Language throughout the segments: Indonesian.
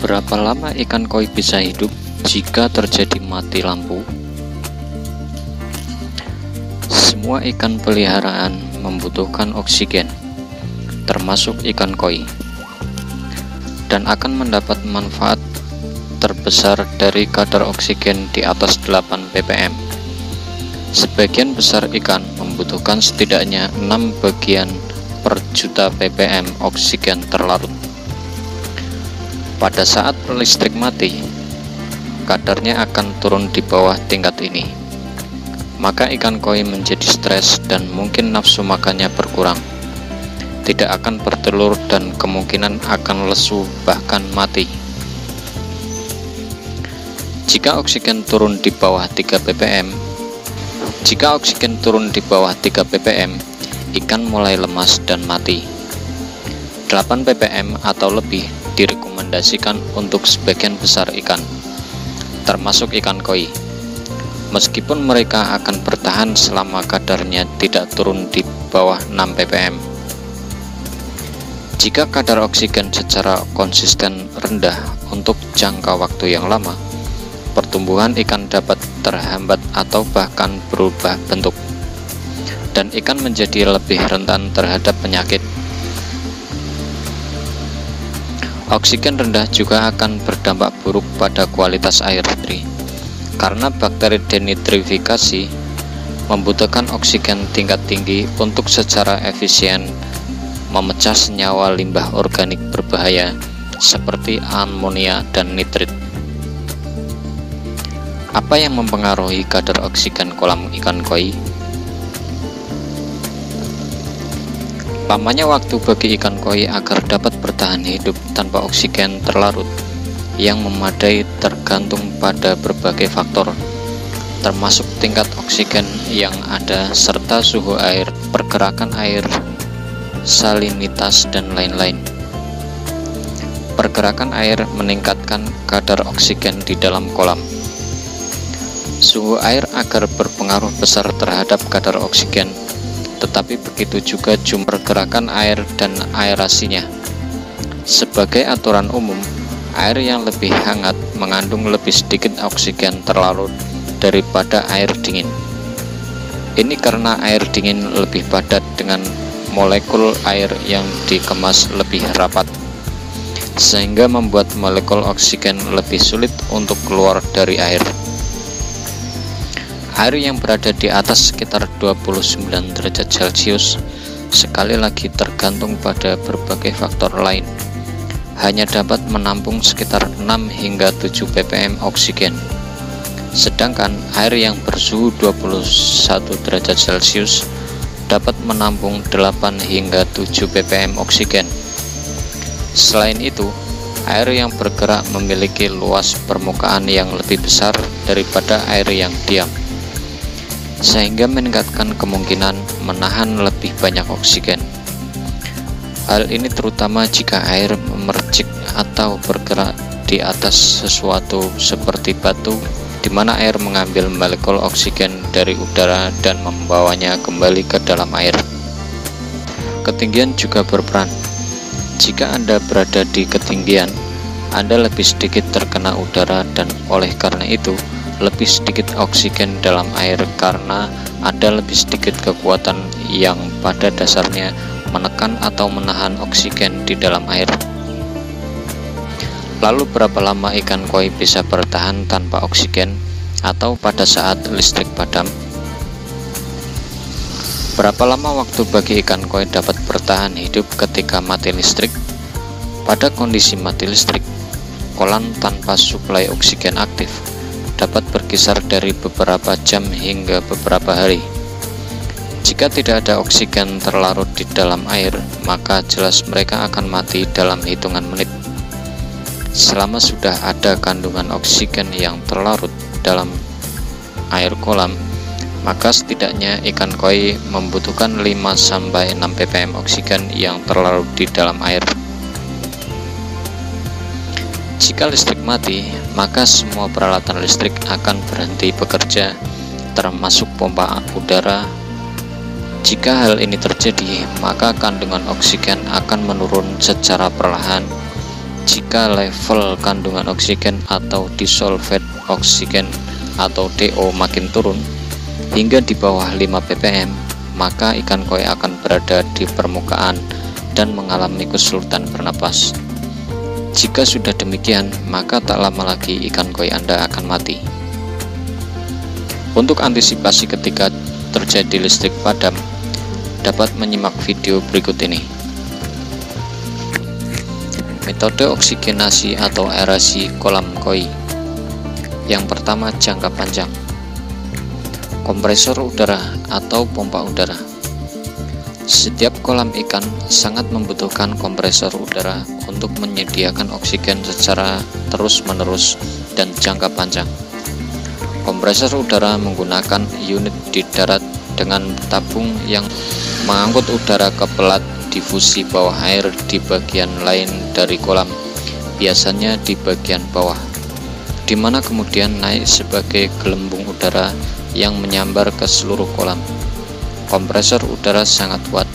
Berapa lama ikan koi bisa hidup jika terjadi mati lampu? Semua ikan peliharaan membutuhkan oksigen, termasuk ikan koi, dan akan mendapat manfaat terbesar dari kadar oksigen di atas 8 ppm. Sebagian besar ikan membutuhkan setidaknya 6 bagian per juta ppm oksigen terlarut. Pada saat listrik mati, kadarnya akan turun di bawah tingkat ini. Maka ikan koi menjadi stres dan mungkin nafsu makannya berkurang, tidak akan bertelur dan kemungkinan akan lesu bahkan mati. Jika oksigen turun di bawah 3 ppm, ikan mulai lemas dan mati. 8 ppm atau lebih direkomendasikan untuk sebagian besar ikan, termasuk ikan koi, meskipun mereka akan bertahan selama kadarnya tidak turun di bawah 6 ppm. Jika kadar oksigen secara konsisten rendah untuk jangka waktu yang lama, pertumbuhan ikan dapat terhambat atau bahkan berubah bentuk, dan ikan menjadi lebih rentan terhadap penyakit. Oksigen rendah juga akan berdampak buruk pada kualitas air, karena bakteri denitrifikasi membutuhkan oksigen tingkat tinggi untuk secara efisien memecah senyawa limbah organik berbahaya seperti amonia dan nitrit. Apa yang mempengaruhi kadar oksigen kolam ikan koi? Lamanya waktu bagi ikan koi agar dapat bertahan hidup tanpa oksigen terlarut yang memadai tergantung pada berbagai faktor, termasuk tingkat oksigen yang ada serta suhu air, pergerakan air, salinitas, dan lain-lain. Pergerakan air meningkatkan kadar oksigen di dalam kolam. Suhu air agar berpengaruh besar terhadap kadar oksigen, tetapi begitu juga jumlah pergerakan air dan aerasinya. Sebagai aturan umum, air yang lebih hangat mengandung lebih sedikit oksigen terlarut daripada air dingin. Ini karena air dingin lebih padat dengan molekul air yang dikemas lebih rapat, sehingga membuat molekul oksigen lebih sulit untuk keluar dari air. Air yang berada di atas sekitar 29 derajat Celcius, sekali lagi tergantung pada berbagai faktor lain, hanya dapat menampung sekitar 6 hingga 7 ppm oksigen. Sedangkan air yang bersuhu 21 derajat Celcius dapat menampung 8 hingga 7 ppm oksigen. Selain itu, air yang bergerak memiliki luas permukaan yang lebih besar daripada air yang diam, sehingga meningkatkan kemungkinan menahan lebih banyak oksigen. Hal ini terutama jika air memercik atau bergerak di atas sesuatu seperti batu, di mana air mengambil molekul oksigen dari udara dan membawanya kembali ke dalam air. Ketinggian juga berperan. Jika Anda berada di ketinggian, Anda lebih sedikit terkena udara dan oleh karena itu lebih sedikit oksigen dalam air karena ada lebih sedikit kekuatan yang pada dasarnya menekan atau menahan oksigen di dalam air. Lalu berapa lama ikan koi bisa bertahan tanpa oksigen atau pada saat listrik padam? Berapa lama waktu bagi ikan koi dapat bertahan hidup ketika mati listrik? Pada kondisi mati listrik, kolam tanpa suplai oksigen aktif dapat berkisar dari beberapa jam hingga beberapa hari. Jika tidak ada oksigen terlarut di dalam air, maka jelas mereka akan mati dalam hitungan menit. Selama sudah ada kandungan oksigen yang terlarut dalam air kolam, maka setidaknya ikan koi membutuhkan 5-6 ppm oksigen yang terlarut di dalam air. Jika listrik mati, maka semua peralatan listrik akan berhenti bekerja, termasuk pompa udara. Jika hal ini terjadi, maka kandungan oksigen akan menurun secara perlahan jika level kandungan oksigen atau disolved oksigen atau DO makin turun hingga di bawah 5 ppm, maka ikan koi akan berada di permukaan dan mengalami kesulitan bernapas. Jika sudah demikian, maka tak lama lagi ikan koi Anda akan mati. Untuk antisipasi ketika terjadi listrik padam, dapat menyimak video berikut ini. Metode oksigenasi atau aerasi kolam koi. Yang pertama, jangka panjang. Kompresor udara atau pompa udara. Setiap kolam ikan sangat membutuhkan kompresor udara untuk menyediakan oksigen secara terus-menerus dan jangka panjang. Kompresor udara menggunakan unit di darat dengan tabung yang mengangkut udara ke pelat difusi bawah air di bagian lain dari kolam, biasanya di bagian bawah, di mana kemudian naik sebagai gelembung udara yang menyambar ke seluruh kolam. Kompresor udara sangat kuat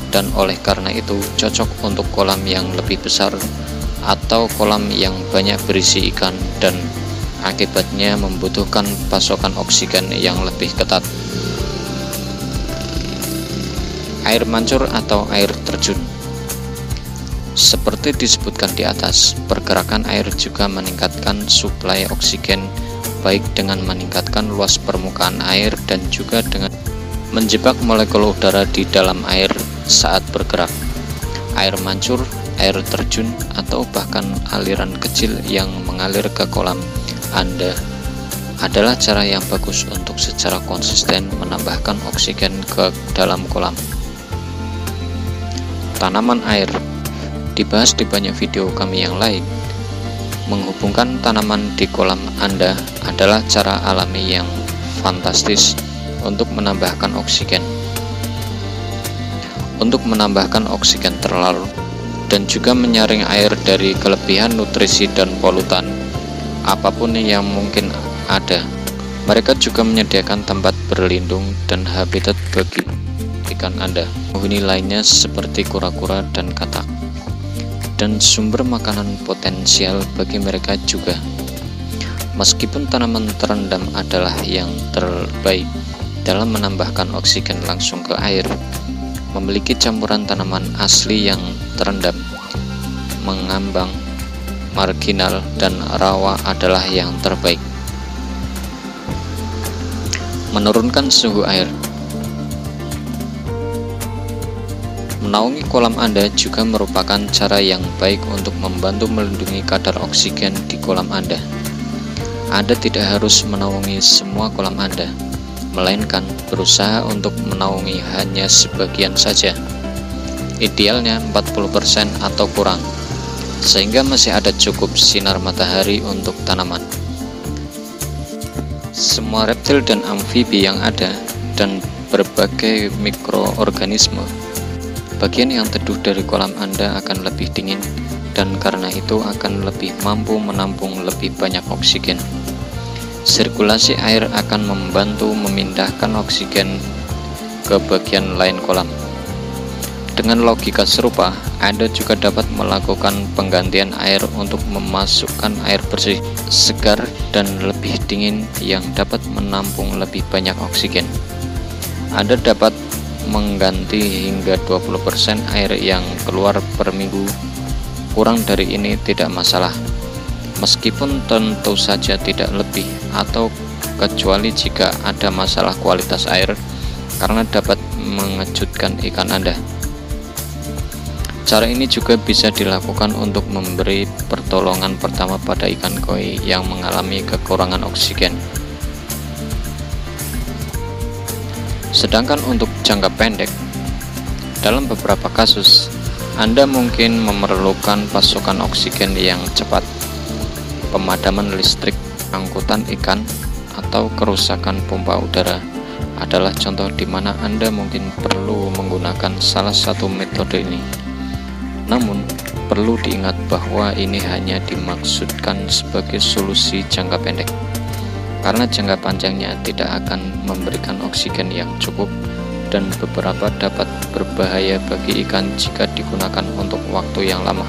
dan oleh karena itu cocok untuk kolam yang lebih besar atau kolam yang banyak berisi ikan dan akibatnya membutuhkan pasokan oksigen yang lebih ketat. Air mancur atau air terjun. Seperti disebutkan di atas, pergerakan air juga meningkatkan suplai oksigen, baik dengan meningkatkan luas permukaan air dan juga dengan menjebak molekul udara di dalam air saat bergerak. Air mancur, air terjun, atau bahkan aliran kecil yang mengalir ke kolam Anda adalah cara yang bagus untuk secara konsisten menambahkan oksigen ke dalam kolam. Tanaman air dibahas di banyak video kami yang lain. Menghubungkan tanaman di kolam Anda adalah cara alami yang fantastis untuk menambahkan oksigen. Untuk menambahkan oksigen terlarut dan juga menyaring air dari kelebihan nutrisi dan polutan apapun yang mungkin ada. Mereka juga menyediakan tempat berlindung dan habitat bagi ikan Anda, penghuni lainnya seperti kura-kura dan katak, dan sumber makanan potensial bagi mereka juga. Meskipun tanaman terendam adalah yang terbaik dalam menambahkan oksigen langsung ke air, memiliki campuran tanaman asli yang terendam, mengambang, marginal, dan rawa adalah yang terbaik. Menurunkan suhu air. Menaungi kolam Anda juga merupakan cara yang baik untuk membantu melindungi kadar oksigen di kolam Anda. Anda tidak harus menaungi semua kolam Anda, melainkan berusaha untuk menaungi hanya sebagian saja. Idealnya 40% atau kurang, sehingga masih ada cukup sinar matahari untuk tanaman. Semua reptil dan amfibi yang ada, dan berbagai mikroorganisme, bagian yang teduh dari kolam Anda akan lebih dingin dan karena itu akan lebih mampu menampung lebih banyak oksigen. Sirkulasi air akan membantu memindahkan oksigen ke bagian lain kolam. Dengan logika serupa, Anda juga dapat melakukan penggantian air untuk memasukkan air bersih, segar, dan lebih dingin yang dapat menampung lebih banyak oksigen. Anda dapat mengganti hingga 20% air yang keluar per minggu. Kurang dari ini tidak masalah, meskipun tentu saja tidak lebih atau kecuali jika ada masalah kualitas air, karena dapat mengejutkan ikan Anda. Cara ini juga bisa dilakukan untuk memberi pertolongan pertama pada ikan koi yang mengalami kekurangan oksigen. Sedangkan untuk jangka pendek, dalam beberapa kasus, Anda mungkin memerlukan pasokan oksigen yang cepat, pemadaman listrik, angkutan ikan, atau kerusakan pompa udara adalah contoh di mana Anda mungkin perlu menggunakan salah satu metode ini. Namun, perlu diingat bahwa ini hanya dimaksudkan sebagai solusi jangka pendek, karena jangka panjangnya tidak akan memberikan oksigen yang cukup dan beberapa dapat berbahaya bagi ikan jika digunakan untuk waktu yang lama.